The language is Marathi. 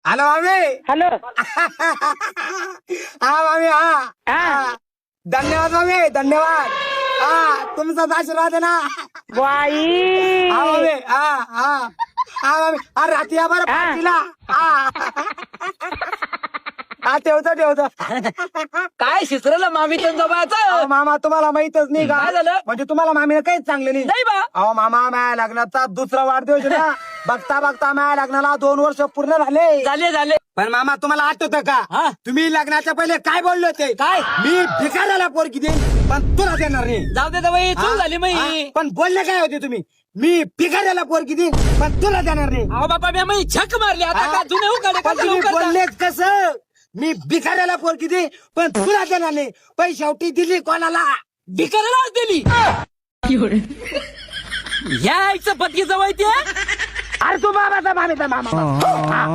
हॅलो मामी. हॅलो. हा मामी. हा हा. धन्यवाद मामी, धन्यवाद. हा तुमचाच आशीर्वाद आहे ना. बाई. हा मामी. हा हा हा मामी. हा रात्री या बरं हा. पार्टीला. हा हा ठेवतो ठेवतो. काय शिसरलं मामी अहो बायाचं मामा तुम्हाला माहितच नाही का? काय झालं? म्हणजे तुम्हाला मामीला काहीच चांगलं नाही. नाही बा. अहो मामा माझ्या लग्नाचा दुसरा वाढदिवस आहे ना. बघता बघता माझ्या लग्नाला 2 वर्ष पूर्ण झाले. झाले पण मामा तुम्हाला आठवतं का? हा. तुम्ही लग्नाच्या पहिले काय बोलले होते? काय? मी भिकाऱ्याला पोरगी देईन पण तुला देणार नाही. जाऊ दे बाई हा? चूक झाली हा? माई. पण बोलले काय होते तुम्ही? मी भिकाऱ्याला पोरगी देईन पण तुला देणार नाही. अहो बाबा मी माई झक मारली आता हा? का जुने उघडे पण तुम्ही बोललेच कसं? मी भिकाऱ्याला पोरगी देईन पण तुला देणार नाही. पण शेवटी दिली कोणाला? भिकाऱ्याला दिली. या आईचं पत्की जवळ ते अरे तू मामाचा मामीचा मामा. हा.